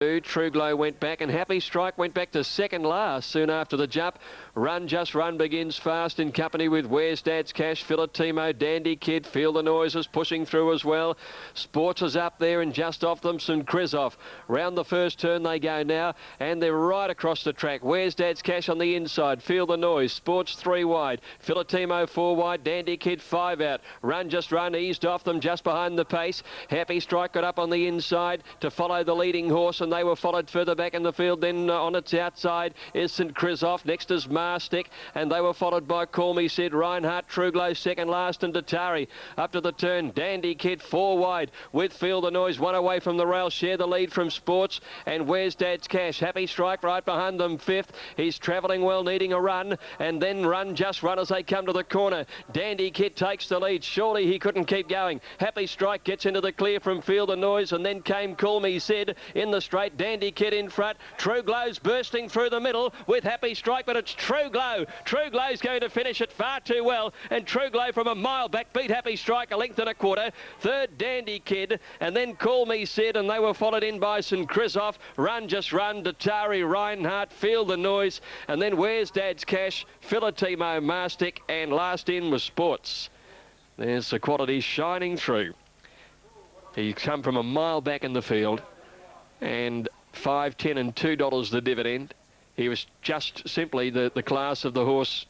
True Glow went back and Happy Strike went back to second last soon after the jump. Run Just Run begins fast in company with Where's Dad's Cash, Philotimo, Dandy Kid, Feel the Noises pushing through as well. Sports is up there and just off them St Krizoff. Round the first turn they go now and they're right across the track. Where's Dad's Cash on the inside, Feel the Noise, Sports 3 wide, Philotimo 4 wide, Dandy Kid 5 out. Run Just Run eased off them just behind the pace. Happy Strike got up on the inside to follow the leading horse, and they were followed further back in the field. Then on its outside is St Krizoff, next is Marstick, and they were followed by Call Me Sid, Reinhardt, True Glow second last, and Datari. Up to the turn, Dandy Kid 4 wide with Feel the Noise, 1 away from the rail, share the lead from Sports, and Where's Dad's Cash. Happy Strike right behind them 5th. He's travelling well, needing a run, and then Run Just Run as they come to the corner. Dandy Kid takes the lead. Surely he couldn't keep going. Happy Strike gets into the clear from Feel the Noise, and then came Call Me Sid in the straight. Dandy Kid in front. True Glow's bursting through the middle with Happy Strike, but it's True Glow. True Glow's going to finish it far too well, and True Glow from a mile back beat Happy Strike a length and a quarter. Third, Dandy Kid, and then Call Me Sid, and they were followed in by St Krizoff, Run Just Run, Datari, Reinhardt, Feel the Noise, and then Where's Dad's Cash, Philotimo, Marstick, and last in was Sports. There's the quality shining through. He's come from a mile back in the field, and $5, $10 and $2 the dividend. He was just simply the class of the horse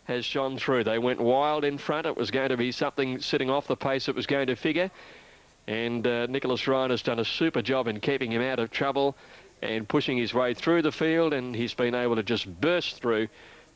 has shone through. They went wild in front. It was going to be something sitting off the pace it was going to figure. And Nicholas Ryan has done a super job in keeping him out of trouble and pushing his way through the field, and he's been able to just burst through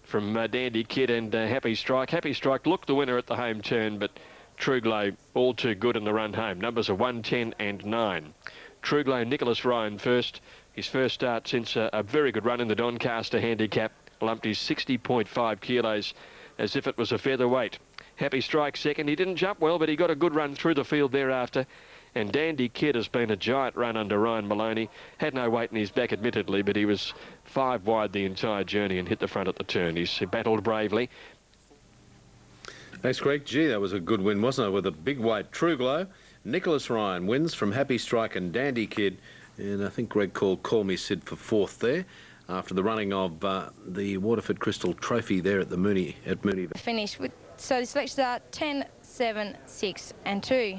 from Dandy Kid and Happy Strike. Happy Strike looked the winner at the home turn, but True Glow all too good in the run home. Numbers are 1, 10 and 9. True Glow, Nicholas Ryan first. His first start since a very good run in the Doncaster handicap. Lumped his 60.5 kilos as if it was a featherweight. Happy Strike second. He didn't jump well, but he got a good run through the field thereafter. And Dandy Kid has been a giant run under Ryan Maloney. Had no weight in his back, admittedly, but he was 5 wide the entire journey and hit the front at the turn. He battled bravely. Thanks, Greg. Gee, that was a good win, wasn't it? With a big weight. True Glow. Nicholas Ryan wins from Happy Strike and Dandy Kid. And I think Greg called Call Me Sid for 4th there after the running of the Waterford Crystal Trophy there at the Mooney. Finish with, so the selections are 10, 7, 6 and 2.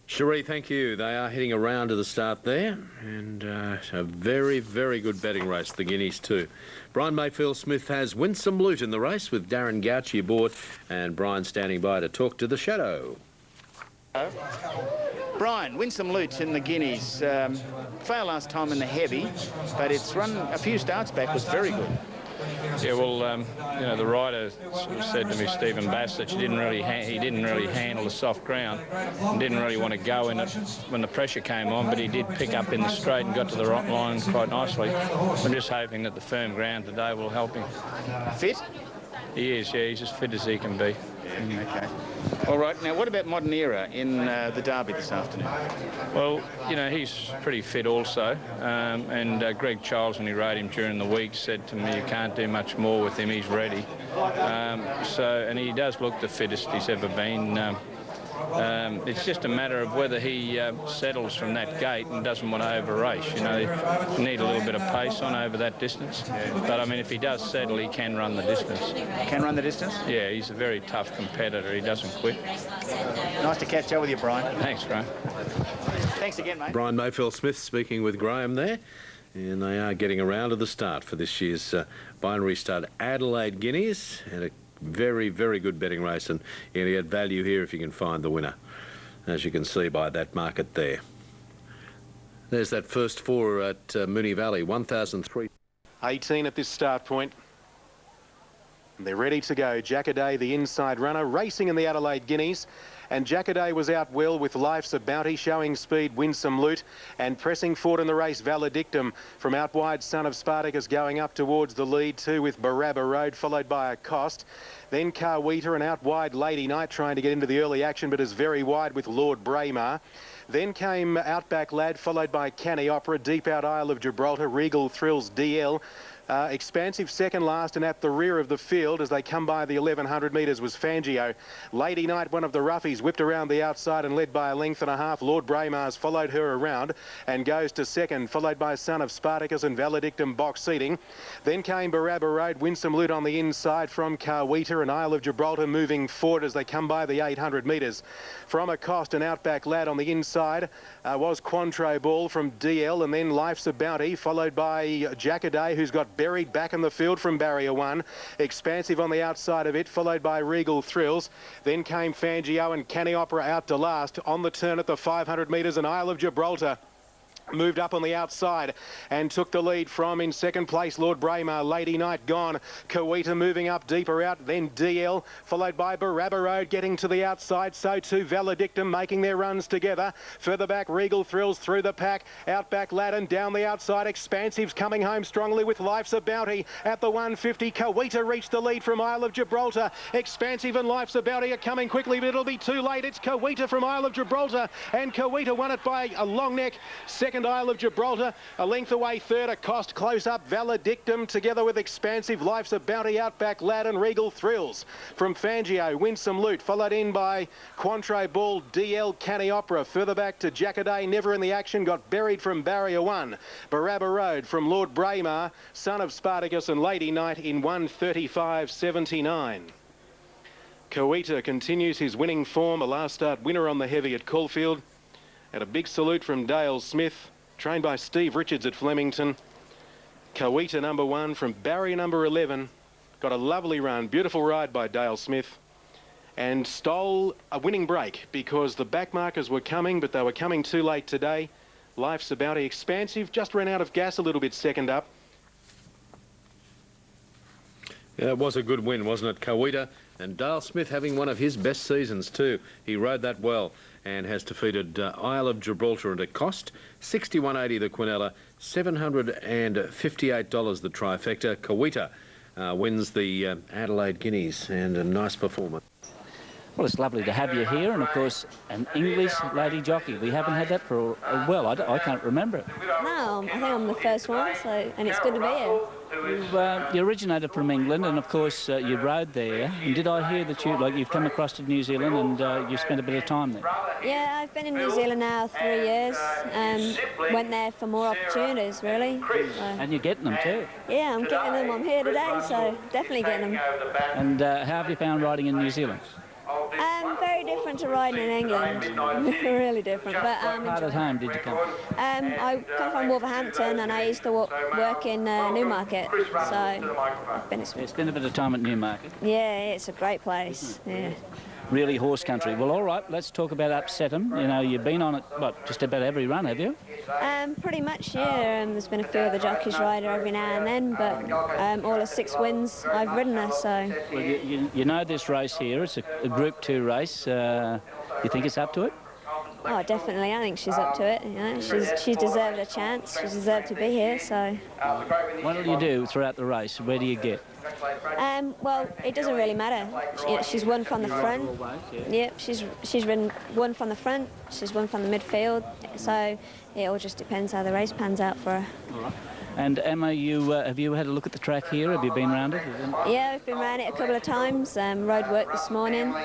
Cherie, thank you. They are heading around to the start there, and a very, very good betting race, the Guineas too. Brian Mayfield-Smith has Winsome Loot in the race with Darren Gauci aboard, and Brian standing by to talk to the Shadow. Brian, Winsome Loot in the Guineas. Failed last time in the heavy, but its run a few starts back was very good. Yeah, well, you know, the rider sort of said to me, Stephen Bass, that he didn't really handle the soft ground and didn't really want to go in it when the pressure came on, but he did pick up in the straight and got to the right line quite nicely. I'm just hoping that the firm ground today will help him. Fit? He is, yeah, he's as fit as he can be. Okay. All right. Now, what about Modern Era in the Derby this afternoon? Well, you know, he's pretty fit also. And Greg Charles, when he rode him during the week, said to me, you can't do much more with him. He's ready. And he does look the fittest he's ever been. It's just a matter of whether he settles from that gate and doesn't want to over-race. You know, you need a little bit of pace on over that distance. But, I mean, if he does settle, he can run the distance. Can run the distance? Yeah, he's a very tough competitor. He doesn't quit. Nice to catch up with you, Brian. Thanks, Graham. Thanks again, mate. Brian Mayfield-Smith speaking with Graham there. And they are getting around to the start for this year's binary stud Adelaide Guineas. And a very, very good betting race, and you get value here if you can find the winner, as you can see by that market there. There's that first 4 at Moonee Valley, 1,003. 18 at this start point. They're ready to go. Jackaday, the inside runner, racing in the Adelaide Guineas. And Jackaday was out well with Life's a Bounty, showing speed, Winsome Loot, and pressing forward in the race, Valedictum. From out wide, Son of Spartacus going up towards the lead too with Barabba Road, followed by Accost. Then Carweeta, and out wide, Lady Knight trying to get into the early action, but is very wide with Lord Braemar. Then came Outback Lad, followed by Canny Opera, deep out Isle of Gibraltar, Regal Thrills DL. Expansive second last, and at the rear of the field as they come by the 1100 metres was Fangio. Lady Knight, one of the roughies, whipped around the outside and led by a length and a half. Lord Braemar's followed her around and goes to second, followed by Son of Spartacus and Valedictum box seating. Then came Barabba Road, Winsome Loot on the inside from Carweta, and Isle of Gibraltar moving forward as they come by the 800 metres. From Accost, an Outback Lad on the inside was Quantro Ball from DL, and then Life's a Bounty, followed by Jackaday, who's got buried back in the field from barrier 1. Expansive on the outside of it, followed by Regal Thrills. Then came Fangio and Canny Opera out to last. On the turn at the 500 metres, and Isle of Gibraltar moved up on the outside and took the lead from, in second place, Lord Braemar. Lady Knight gone. Carweta moving up deeper out, then DL, followed by Barabba Road getting to the outside. So too Valedictum making their runs together. Further back, Regal Thrills through the pack. Outback Lad and down the outside. Expansive's coming home strongly with Life's a Bounty at the 150. Carweta reached the lead from Isle of Gibraltar. Expansive and Life's a Bounty are coming quickly, but it'll be too late. It's Carweta from Isle of Gibraltar, and Carweta won it by a long neck. Second, Isle of Gibraltar, a length away. Third, Accost close up. Valedictum together with Expansive, Life's a Bounty, Outback Lad and Regal Thrills. From Fangio, Winsome Loot, followed in by Quantro Ball, DL, Canny Opera. Further back to Jackaday, never in the action, got buried from barrier 1. Barabba Road from Lord Braemar, Son of Spartacus and Lady Knight in 1:35.79. Carweta continues his winning form, a last start winner on the heavy at Caulfield. And a big salute from Dale Smith, trained by Steve Richards at Flemington. Carweta number 1 from barrier number 11. Got a lovely run, beautiful ride by Dale Smith. And stole a winning break because the back markers were coming, but they were coming too late today. Life's a Bounty. Expansive just ran out of gas a little bit second up. Yeah, it was a good win, wasn't it, Carweta? And Dale Smith having one of his best seasons too. He rode that well and has defeated Isle of Gibraltar at a cost. $61.80 the Quinella, $758 the trifecta. Carweta wins the Adelaide Guineas, and a nice performance. Well, it's lovely to have you here, and of course, an English lady jockey. We haven't had that for well, I can't remember it. No, I think I'm the first one, so, and it's good to be here. You originated from England, and of course you rode there. And did I hear that you've come across to New Zealand and you spent a bit of time there? Yeah, I've been in New Zealand now 3 years. Went there for more opportunities, really. And you're getting them too. Yeah, I'm getting them. I'm here today, so definitely getting them. And how have you found riding in New Zealand? Very different to riding in England. Really different. But What part at home did you come from? I come from Wolverhampton, and I used to work in Newmarket. So I've been. You spent a bit of time at Newmarket. Yeah, it's a great place. Yeah. Really horse country. Well, all right, let's talk about Upsetum. You know, you've been on it, just about every run, have you? Pretty much, yeah. There's been a few of the jockeys ride her every now and then, but all the 6 wins, I've ridden her, so... Well, you know this race here, it's a Group 2 race. You think it's up to it? Oh, definitely. I think she's up to it. You know, she's deserved a chance. She deserved to be here, so... What do you do throughout the race? Where do you get? Well, it doesn't really matter. She's won from the front. Yep, she's won from the front. She's won from the midfield. So it all just depends how the race pans out for her. All right. And Emma, have you had a look at the track here? Have you been around it? Yeah, I've been around it a couple of times. Road work this morning.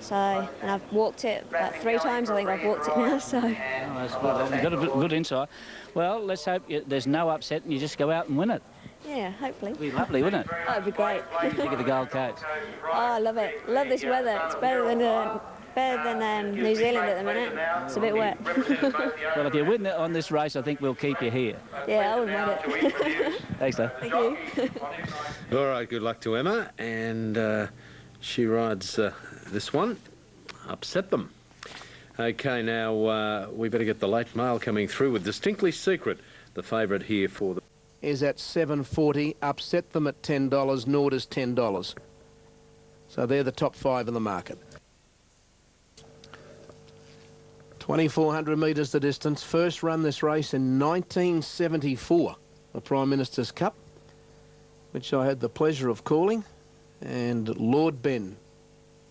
So, and I've walked it about 3 times. I think I've walked it now. So. Oh, that's good. You've got a good insight. Well, let's hope there's no upset and you just go out and win it. Yeah, hopefully. It'd be lovely, wouldn't it? Oh, it'd be great. What do you think of the Gold Coast? Oh, I love it. Love this weather. It's better than New Zealand at the minute. It's a bit wet. Well, if you win on this race, I think we'll keep you here. Yeah, I wouldn't mind it. Thanks, though. Thank you. All right, good luck to Emma, and she rides this one. Upset them. Okay, now we better get the late mail coming through with Distinctly Secret, the favourite here for the... is at $7.40. Upset them at $10. Norda's $10. So they're the top 5 in the market. 2,400 metres the distance. First run this race in 1974, the Prime Minister's Cup, which I had the pleasure of calling. And Lord Ben,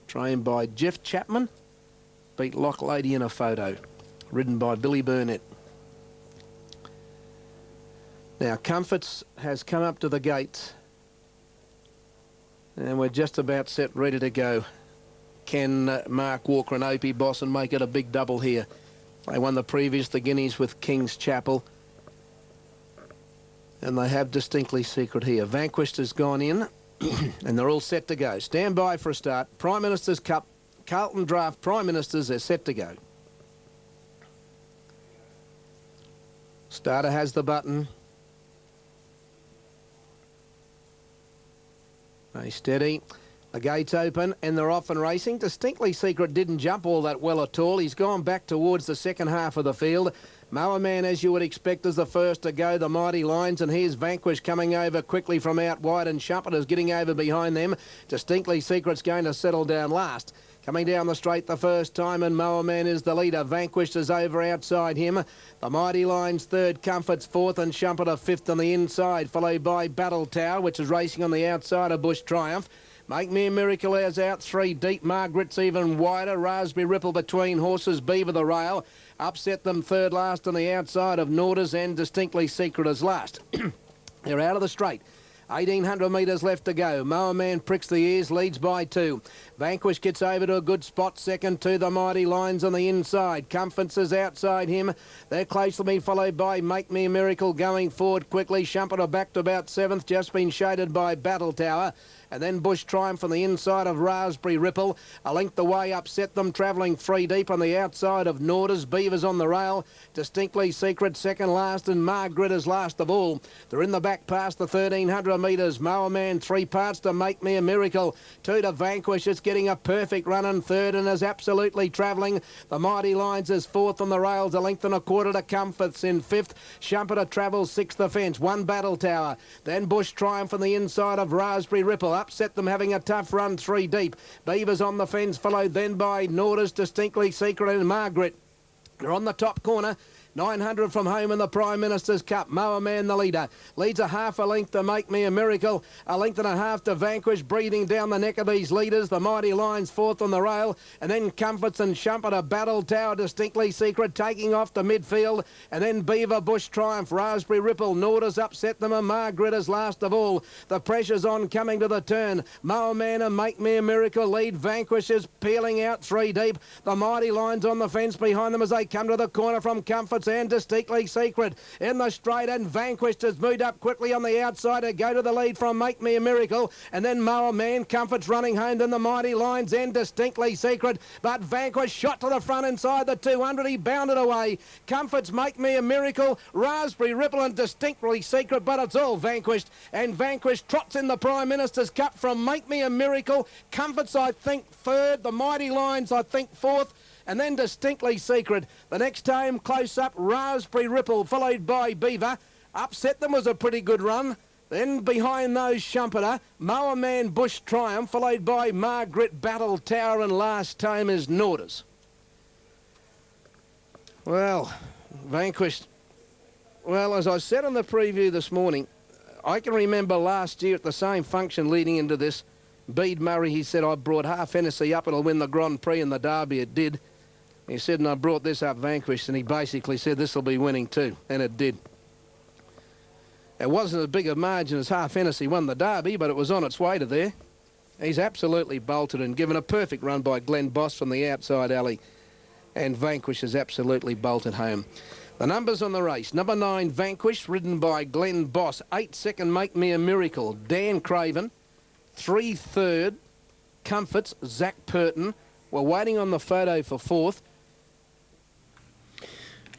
trained by Jeff Chapman, beat Loch Lady in a photo, ridden by Billy Burnett. Now, Comforts has come up to the gate. And we're just about set, ready to go. Can Mark Walker and Opie Bosson make it a big double here? They won the previous, the Guineas, with King's Chapel. And they have Distinctly Secret here. Vanquished has gone in. And they're all set to go. Stand by for a start. Prime Minister's Cup, Carlton Draft Prime Ministers are set to go. Starter has the button. Stay steady. The gate's open and they're off and racing. Distinctly Secret didn't jump all that well at all. He's gone back towards the second half of the field. Mower Man, as you would expect, is the first to go. The Mighty Lions, and here's Vanquish coming over quickly from out wide, and Schumpeter's getting over behind them. Distinctly Secret's going to settle down last. Coming down the straight the first time, and Mower Man is the leader. Vanquished is over outside him. The Mighty Lions third, Comforts fourth, and Schumpeter fifth on the inside, followed by Battle Tower, which is racing on the outside of Bush Triumph. Make Me a Miracle is out three deep. Margaret's even wider. Raspberry Ripple between horses. Beaver the rail. Upset them third last on the outside of Norders, and Distinctly Secret is last. They're out of the straight. 1,800 metres left to go. Mower Man pricks the ears, leads by 2. Vanquish gets over to a good spot, second to the Mighty Lions on the inside. Comforts is outside him. They're closely followed by Make Me a Miracle going forward quickly. Schumpeter back to about 7th, just been shaded by Battle Tower. And then Bush Triumph on the inside of Raspberry Ripple. A length away, upset them, travelling 3 deep on the outside of Norders. Beavers on the rail. Distinctly Secret second last, and Margaret is last of all. They're in the back past the 1,300 metres. Mower Man 3 parts to Make Me a Miracle. 2 to Vanquish. It's getting a perfect run in third and is absolutely travelling. The Mighty Lions is fourth on the rails. A length and a quarter to Comforts in fifth. Schumpeter travels 6th offence. 1 Battle Tower. Then Bush Triumph on the inside of Raspberry Ripple. Upset them, having a tough run 3 deep. Beavers on the fence, followed then by Norders, Distinctly Secret and Margaret. They're on the top corner. 900 from home in the Prime Minister's Cup. Mower Man the leader. Leads a half a length to Make Me a Miracle. A length and a half to Vanquish, breathing down the neck of these leaders. The Mighty Lions fourth on the rail. And then Comforts and Schumpeter. Battle Tower, Distinctly Secret taking off to midfield. And then Beaver, Bush Triumph, Raspberry Ripple. Norders upset them, and Margaret is last of all. The pressure's on coming to the turn. Mower Man and Make Me a Miracle lead. Vanquish is peeling out 3 deep. The Mighty Lions on the fence behind them as they come to the corner from Comforts and Distinctly Secret in the straight, and Vanquished has moved up quickly on the outside to go to the lead from Make Me a Miracle, and then Mower Man, Comforts running home, then the Mighty Lions and Distinctly Secret, but Vanquished shot to the front inside the 200, he bounded away. Comforts, Make Me a Miracle, Raspberry Ripple and Distinctly Secret, but it's all Vanquished, and Vanquished trots in the Prime Minister's Cup from Make Me a Miracle. Comforts, I think, third, the Mighty Lions, I think, fourth, and then Distinctly Secret. The next time, close up, Raspberry Ripple, followed by Beaver. Upset them was a pretty good run. Then behind those, Schumpeter, Mower Man, Bush Triumph, followed by Margaret, Battle Tower, and last time is Norders. Well, Vanquished. Well, as I said in the preview this morning, I can remember last year at the same function leading into this, Bede Murray, he said, I brought half Hennessy up, it'll win the Grand Prix, and the Derby it did. He said, and I brought this up Vanquished, and he basically said this will be winning too, and it did. It wasn't as big a margin as half Hennessy won the Derby, but it was on its way to there. He's absolutely bolted and given a perfect run by Glenn Boss from the outside alley, and Vanquish is absolutely bolted home. The numbers on the race: number 9, Vanquish, ridden by Glenn Boss. 8 second, Make Me a Miracle, Dan Craven. 3 third, Comforts, Zach Purton. We're waiting on the photo for 4th.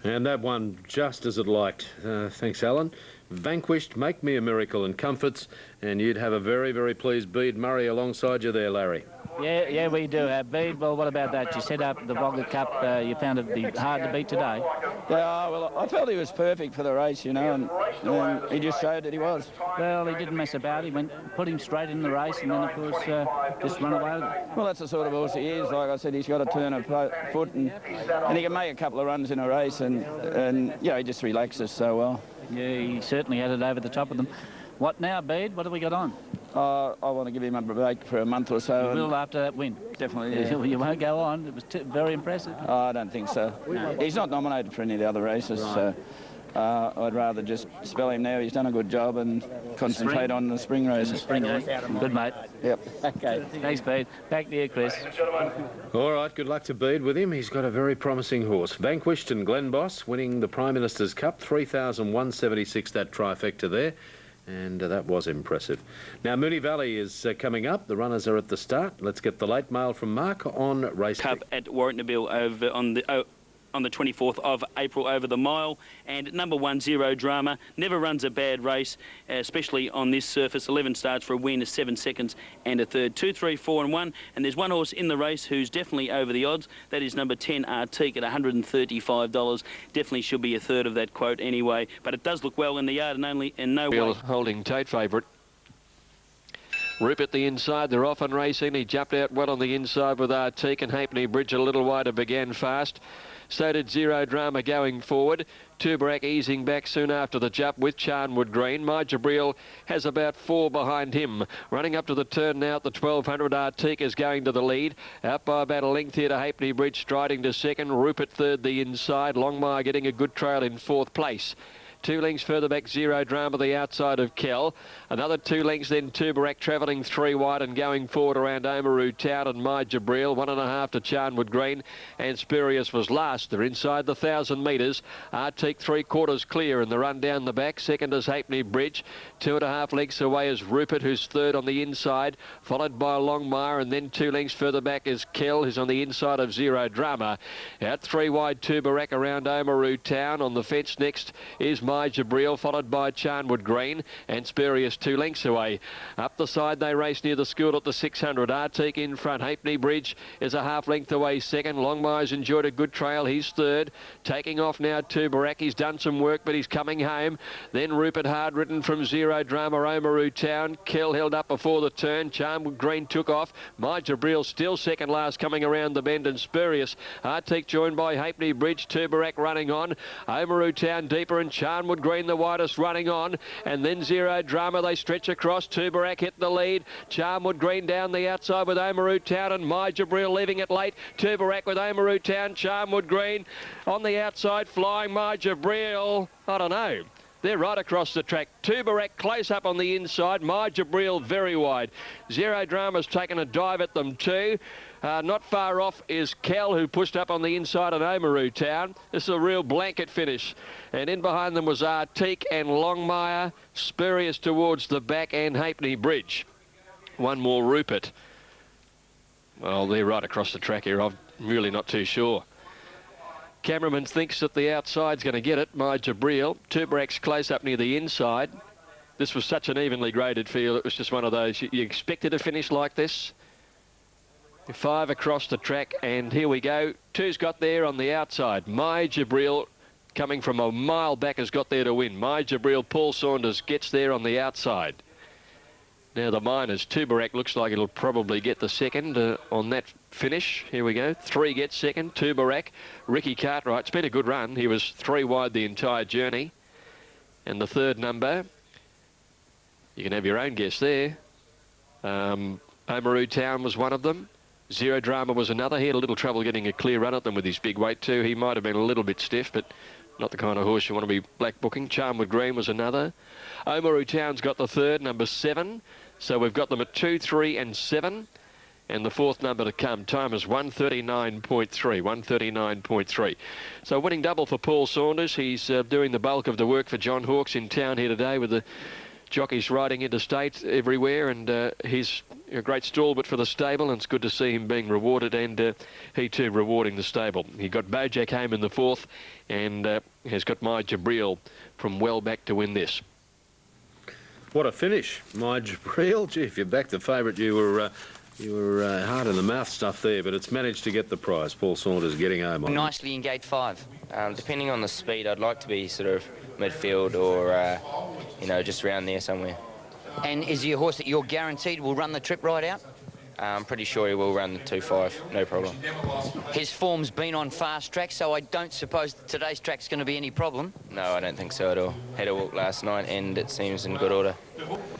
And that one just as it liked. Thanks, Alan. Vanquished, Make Me a Miracle and Comforts, and you'd have a very, very pleased Bede Murray alongside you there, Larry. Yeah, we do have Bede. Well, what about that? You set up the Boggart Cup. You found it be hard to beat today. Yeah, well, I felt he was perfect for the race, you know, and he just showed that he was. Well, he didn't mess about. He put him straight in the race, and then, of course, just run away with it. Well, that's the sort of horse he is. Like I said, he's got a turn of foot, and he can make a couple of runs in a race, and yeah, he just relaxes so well. Yeah, he certainly had it over the top of them. What now, Bede? What have we got on? I want to give him a break for a month or so. You will after that win? Definitely, yeah. You won't go on. It was very impressive. I don't think so. No. He's not nominated for any of the other races, right. So I'd rather just spell him now. He's done a good job and concentrate on the spring race. Spring, eh? Good, mate. Yep. Okay, thanks, Bede. Back to you, Chris. All right, good luck to Bede with him. He's got a very promising horse. Vanquished and Glen Boss winning the Prime Minister's Cup, 3,176 that trifecta there. And that was impressive. Now, Moonee Valley is coming up. The runners are at the start. Let's get the late mail from Mark on race Cup at Warrnambool over on the 24th of April over the mile, and number 1 Zero Drama never runs a bad race, especially on this surface. 11 starts for a win, 7 seconds and a third. 2, 3, 4 and 1, and there's one horse in the race who's definitely over the odds. That is number 10 Artique at $135. Definitely should be a third of that quote anyway, but it does look well in the yard and only in no way. Holding Tate favourite. Rupert the inside, they're off and racing. He jumped out well on the inside with Artique, and Halfpenny Bridge a little wider began fast. So did Zero Drama going forward. Tubarak easing back soon after the jump with Charnwood Green. My Jabril has about 4 behind him. Running up to the turn now at the 1200, Artique is going to the lead. Out by about a length here to Halfpenny Bridge, striding to second. Rupert third the inside. Longmire getting a good trail in 4th place. 2 lengths further back, Zero Drama, the outside of Kell. Another 2 lengths then, Tubarak travelling 3 wide and going forward around Oamaru Town and My Jabril. 1.5 to Charnwood Green, and Spurious was last. They're inside the 1,000 metres. Artique 3/4 clear in the run down the back. Second is Halfpenny Bridge. 2.5 lengths away is Rupert, who's third on the inside, followed by Longmire, and then 2 lengths further back is Kell, who's on the inside of Zero Drama. Out 3 wide, Tubarak around Oamaru Town. On the fence next is My Jabril, followed by Charnwood Green, and Spurious 2 lengths away. Up the side they race near the school at the 600. Artique in front. Halfpenny Bridge is a half length away second. Longmire's enjoyed a good trail. He's third. Taking off now Tubarak. He's done some work, but he's coming home. Then Rupert hard ridden from Zero Drama, Oamaru Town. Kell held up before the turn. Charnwood Green took off. My Jabril still second last coming around the bend, and Spurious. Artique joined by Halfpenny Bridge. Tubarak running on. Oamaru Town deeper, and Charnwood Green the widest running on, and then Zero Drama. They stretch across. Tubarak hit the lead. Charnwood Green down the outside with Oamaru Town, and My Jabril leaving it late. Tubarak with Oamaru Town. Charnwood Green on the outside, flying My Jabril. I don't know. They're right across the track. Tubarak close up on the inside. My Jabril very wide. Zero Drama's taken a dive at them too. Not far off is Kell, who pushed up on the inside of Oamaru Town. This is a real blanket finish. And in behind them was Artique and Longmire. Spurious towards the back, and Halfpenny Bridge. One more, Rupert. Well, they're right across the track here. I'm really not too sure. Cameraman thinks that the outside's going to get it. My Jabril. Tubarak's close up near the inside. This was such an evenly graded field. It was just one of those. You expected a finish like this. 5 across the track, and here we go. 2's got there on the outside. My Jabril, coming from a mile back, has got there to win. My Jabril, Paul Saunders gets there on the outside. Now the minors, Tubarak looks like it'll probably get the second on that finish. Here we go. 3 gets second. Tubarak. Ricky Cartwright. It's been a good run. He was 3 wide the entire journey. And the third number, you can have your own guess there. Oamaru Town was one of them. Zero Drama was another. He had a little trouble getting a clear run at them with his big weight too. He might have been a little bit stiff, but not the kind of horse you want to be black booking. Charnwood Green was another. Oamaru Town's got the third, number 7. So we've got them at 2, 3 and 7. And the fourth number to come. Time is 1:39.3. 1:39.3. So winning double for Paul Saunders. He's doing the bulk of the work for John Hawkes in town here today with the jockeys riding interstate everywhere, and he's a great stalwart for the stable, and it's good to see him being rewarded, and he too rewarding the stable. He got Bojack home in the 4th, and has got My Jabril from well back to win this. What a finish. My Jabril. Gee, if you backed the favourite, you were hard in the mouth stuff there, but it's managed to get the prize. Paul Saunders getting home on nicely in gate 5. Depending on the speed, I'd like to be sort of midfield or, you know, just around there somewhere. And is he a horse that you're guaranteed will run the trip right out? I'm pretty sure he will run the 2.5, no problem. His form's been on fast track, so I don't suppose today's track's going to be any problem? No, I don't think so at all. Had a walk last night and it seems in good order.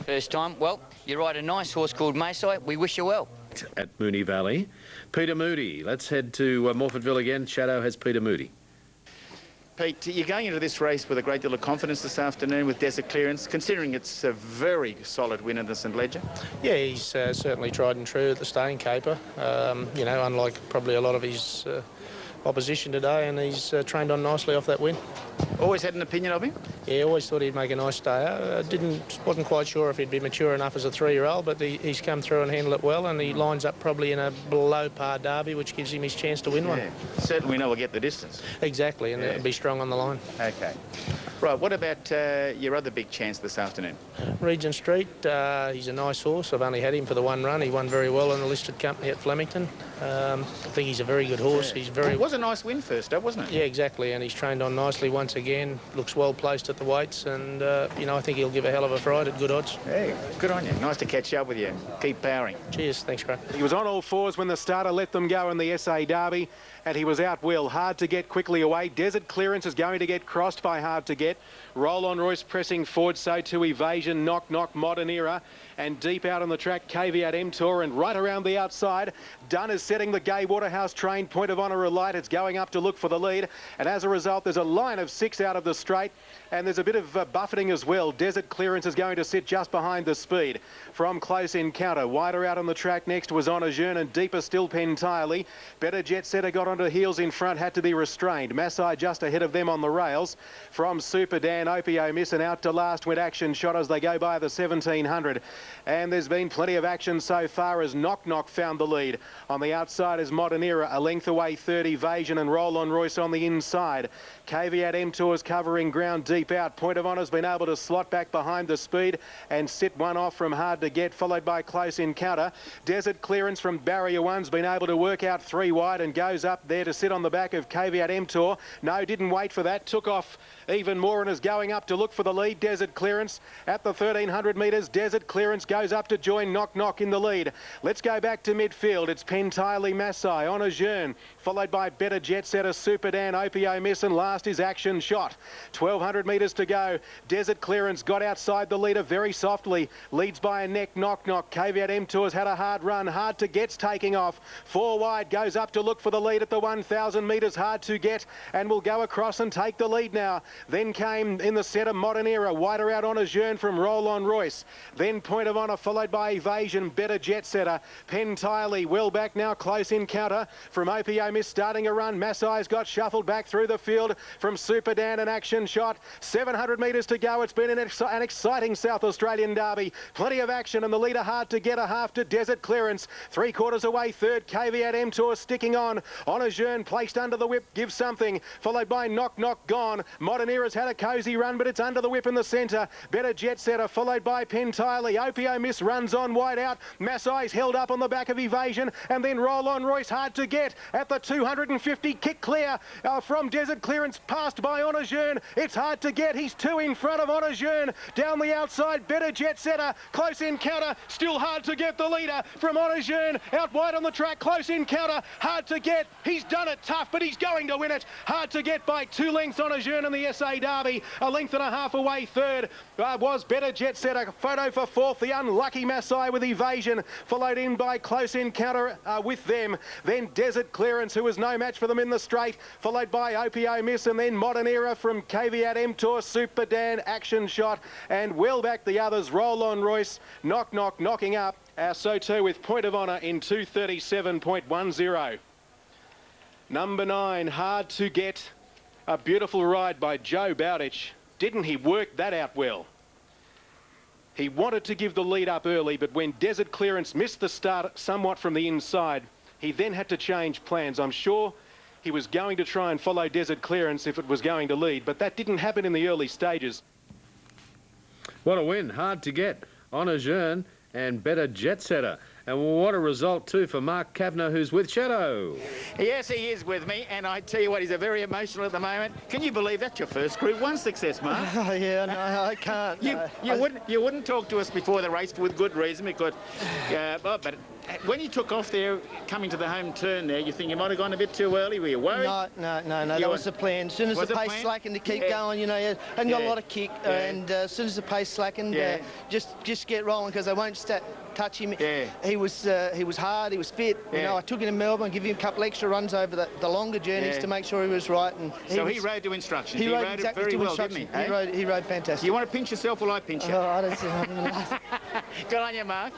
First time? Well, you ride a nice horse called Masai. We wish you well. At Moonee Valley. Peter Moody. Let's head to Morphettville again. Shadow has Peter Moody. Pete, you're going into this race with a great deal of confidence this afternoon with Desert Clearance, considering it's a very solid win in the St Ledger. Yeah, he's certainly tried and true at the staying caper, you know, unlike probably a lot of his opposition today, and he's trained on nicely off that win. Always had an opinion of him? Yeah, always thought he'd make a nice stayer. Wasn't quite sure if he'd be mature enough as a 3-year-old, but he's come through and handled it well, and he lines up probably in a below-par derby, which gives him his chance to win one. Certainly we know we'll get the distance. Exactly, and it'll be strong on the line. Okay. Right, what about your other big chance this afternoon? Regent Street, he's a nice horse. I've only had him for the one run. He won very well in the listed company at Flemington. I think he's a very good horse. He's very... It was a nice win first up, wasn't it? Yeah, exactly, and he's trained on nicely once again. Looks well placed at the weights, and, you know, I think he'll give a hell of a fright at good odds. Hey, good on you. Nice to catch up with you. Keep powering. Cheers. Thanks, Craig. He was on all fours when the starter let them go in the SA Derby, and he was out well. Hard to get quickly away. Desert Clearance is going to get crossed by Hard to Get. Roll on Royce pressing forward, so to Evasion, Knock Knock, Modern Era, and deep out on the track, Caveat Emptor, and right around the outside, Dunn is setting the Gay Waterhouse train. Point of Honour alight. It's going up to look for the lead, and as a result, there's a line of 6 out of the straight, and there's a bit of buffeting as well. Desert Clearance is going to sit just behind the Speed. From Close Encounter, wider out on the track next was Honor Jeune, and deeper still Pentirely. Better Jet Setter got onto heels in front, had to be restrained. Maasai just ahead of them on the rails. From Super Dan, Opio Miss, and out to last went Action Shot as they go by the 1700. And there's been plenty of action so far as Knock Knock found the lead. On the outside is Modern Era, a length away 30 Evasion, and Roll on Royce on the inside. Caveat Emptor's covering ground deep out. Point of Honour's been able to slot back behind the Speed and sit one off from Hard to Get, followed by Close Encounter. Desert Clearance from Barrier 1's been able to work out 3 wide and goes up there to sit on the back of Caveat Emptor. No, didn't wait for that. Took off even more and is going up to look for the lead. Desert Clearance at the 1300 metres. Desert Clearance goes up to join Knock Knock in the lead. Let's go back to midfield. It's Pentirely, Maasai, Honor Jeune, followed by Better Jet Setter, Super Dan, Opio Miss, and last is Action Shot. 1200 metres to go. Desert Clearance got outside the leader very softly. Leads by a neck. Knock Knock. Caveat Emptor's had a hard run. Hard to Get's taking off. 4 wide, goes up to look for the lead at the 1000 metres. Hard to Get, and will go across and take the lead now. Then came in the centre Modern Era. Wider out Honor Jeune from Roll on Royce. Then Point of Honour followed by Evasion. Better Jet Setter. Pentirely well back now. Close Encounter from Opio Miss starting a run. Maasai's got shuffled back through the field from Super Dan and Action Shot. 700 metres to go. It's been an exciting South Australian Derby. Plenty of action, and the leader Hard to Get, a half to Desert Clearance. 3/4 away third. Caveat Emptor sticking on. Honor Jeune placed under the whip. Give Something. Followed by Knock Knock gone. Modern Era's had a cosy run, but it's under the whip in the centre. Better Jet Setter followed by Pentirely. Opio Miss runs on wide out. Maasai's held up on the back of Evasion, and then Roll on Royce Hard to Get at the 250. Kick clear from Desert Clearance, passed by Honor Jeune. It's Hard to Get. He's 2 in front of Honor Jeune. Down the outside, Better Jet Setter. Close Encounter. Still Hard to Get the leader from Honor Jeune. Out wide on the track. Close Encounter. Hard to Get. He's done it tough, but he's going to win it. Hard to Get by 2 lengths. Honor Jeune in the SA Derby. A length and a half away third was Better Jet Setter. Photo for fourth. The unlucky Maasai with Evasion. Followed in by Close Encounter with them. Then Desert Clearance, who was no match for them in the straight. Followed by Opio Miss, and then Modern Era from Caveat Emptor, Super Dan, Action Shot, and well back the others. Roll on Royce, Knock Knock knocking up. So too with Point of Honour in 2:37.10. Number 9, Hard to Get. A beautiful ride by Joe Bowditch. Didn't he work that out well? He wanted to give the lead up early, but when Desert Clearance missed the start somewhat from the inside, he then had to change plans. I'm sure he was going to try and follow Desert Clearance if it was going to lead, but that didn't happen in the early stages. What a win. Hard to Get. Honor Jeune and Better Jet Setter. And what a result too for Mark Kavanagh, who's with Shadow. Yes, he is with me, and I tell you what, he's very emotional at the moment. Can you believe that's your first Group 1 success, Mark? Oh, yeah, no, I can't. You wouldn't talk to us before the race with good reason, because but when you took off there, coming to the home turn there, you think you might have gone a bit too early? Were you worried? No, that was the plan. As soon as the pace slackened, to keep going, you know, you hadn't got a lot of kick, and as soon as the pace slackened, just get rolling, because they won't touch him. Yeah. He was hard. He was fit. You Yeah. know, I took him to Melbourne, give him a couple extra runs over the longer journeys Yeah. to make sure he was right. And He rode to instructions. He rode it exactly very to well, instructions. didn't he? He rode fantastic. Do you want to pinch yourself or I pinch you? Oh, I don't see. Good on you, Mark.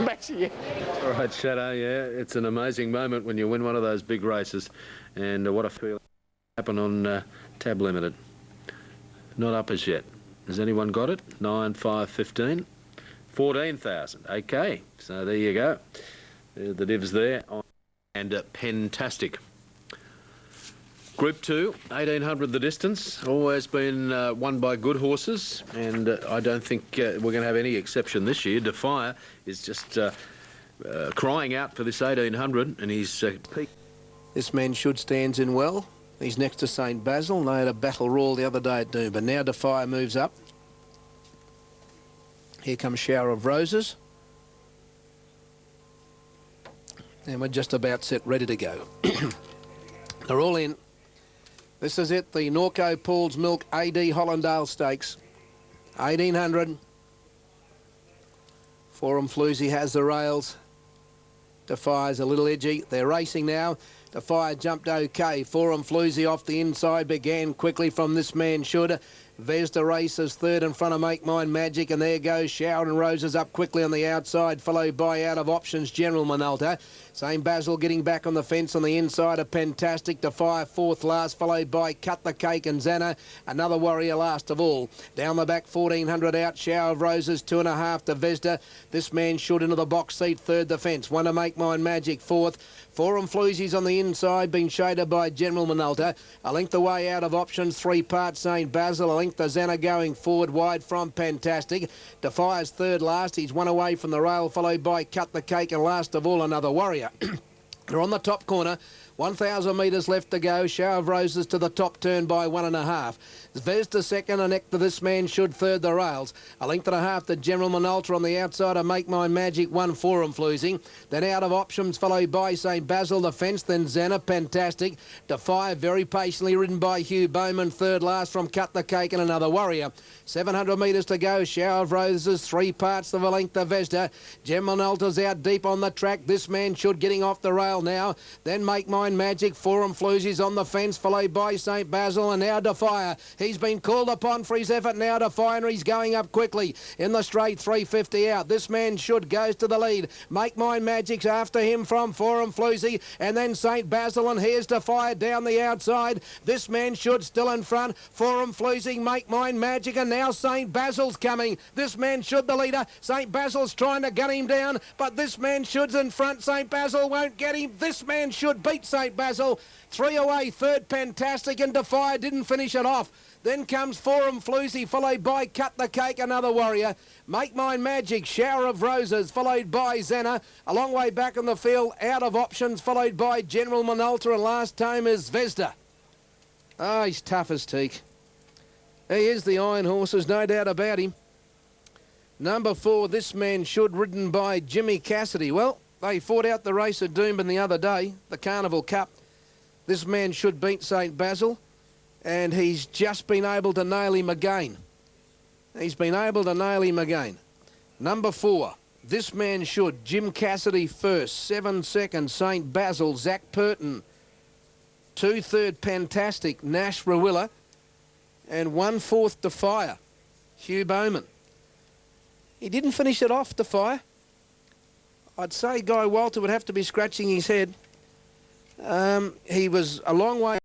Back to you. All right, Shadow, yeah, it's an amazing moment when you win one of those big races. And what a feeling happened on Tab Limited. Not up as yet. Has anyone got it? 9, 5, 15? 14,000. Okay, so there you go. The divs there. And Pentastic. Group 2, 1,800 the distance. Always been won by good horses, and I don't think we're going to have any exception this year. Defier is just crying out for this 1,800, and he's peaked. This man should stands in well. He's next to St Basil. They had a battle royal the other day at Doomben. Now Defier moves up. Here comes Shower of Roses. And we're just about set, ready to go. They're all in. This is it, the Norco Paul's Milk AD Hollandale Stakes. 1,800. Forum Floozy has the rails. Defier's a little edgy. They're racing now. Defier jumped okay. Forum Floozy off the inside began quickly from This Man Should. Vesda races third in front of Make Mine Magic, and there goes Shower and Roses up quickly on the outside, followed by Out of Options General Minolta. St Basil getting back on the fence on the inside of Pentastic. Defier fourth last, followed by Cut the Cake and Xana. Another Warrior last of all. Down the back, 1,400 out. Shower of Roses, 2.5 to Vesda. This Man Should into the box seat, third the fence. One to Make Mine Magic, fourth. Forum Floozy's on the inside, being shaded by General Minolta. A length away Out of Options, 3 parts St Basil. A length to Xana going forward wide from Pentastic. Defier's third last. He's one away from the rail, followed by Cut the Cake, and last of all, Another Warrior. They're on the top corner. 1,000 metres left to go. Shower of Roses to the top turn by 1.5. Vesda second, and next to This Man Should third the rails. A length and a half to General Minolta on the outside of Make My Magic, 1 Forum Floozy. Then Out of Options, followed by St Basil the fence, then Xana, Pentastic. Defier very patiently ridden by Hugh Bowman, third last from Cut the Cake, and Another Warrior. 700 metres to go. Shower of Roses, 3 parts of a length of Vesda. General Minolta's out deep on the track. This Man Should getting off the rail now. Then Make Mine Magic, Forum Floozy's on the fence, followed by St Basil, and now Defier. He's been called upon for his effort now. Defier, and he's going up quickly in the straight, 350 out. This Man Should goes to the lead. Make Mine Magic's after him from Forum Floozy, and then St Basil, and here's Defier down the outside. This Man Should still in front. Forum Floozy, Make Mine Magic, and now St Basil's coming. This Man Should the leader. St Basil's trying to gun him down, but This Man Should's in front. St Basil won't get him. This Man Should beat St Basil. 3 away, third Pentastic, and Defier didn't finish it off. Then comes Forum Floozy, followed by Cut the Cake, Another Warrior. Make Mine Magic, Shower of Roses, followed by Xana. A long way back in the field, Out of Options, followed by General Minolta, and last time is Vesda. Oh, he's tough as teak. He is the Iron Horse, there's no doubt about him. Number 4, This Man Should, ridden by Jimmy Cassidy. Well, they fought out the race at Doomben the other day, the Carnival Cup. This Man Should beat St Basil, and he's just been able to nail him again. He's been able to nail him again. Number 4, This Man Should, Jim Cassidy first, 7 seconds, St Basil, Zach Purton. 2 third, Pentastic, Nash Rawilla, and 1 fourth, Defier, Hugh Bowman. He didn't finish it off, Defier. I'd say Guy Walter would have to be scratching his head. He was a long way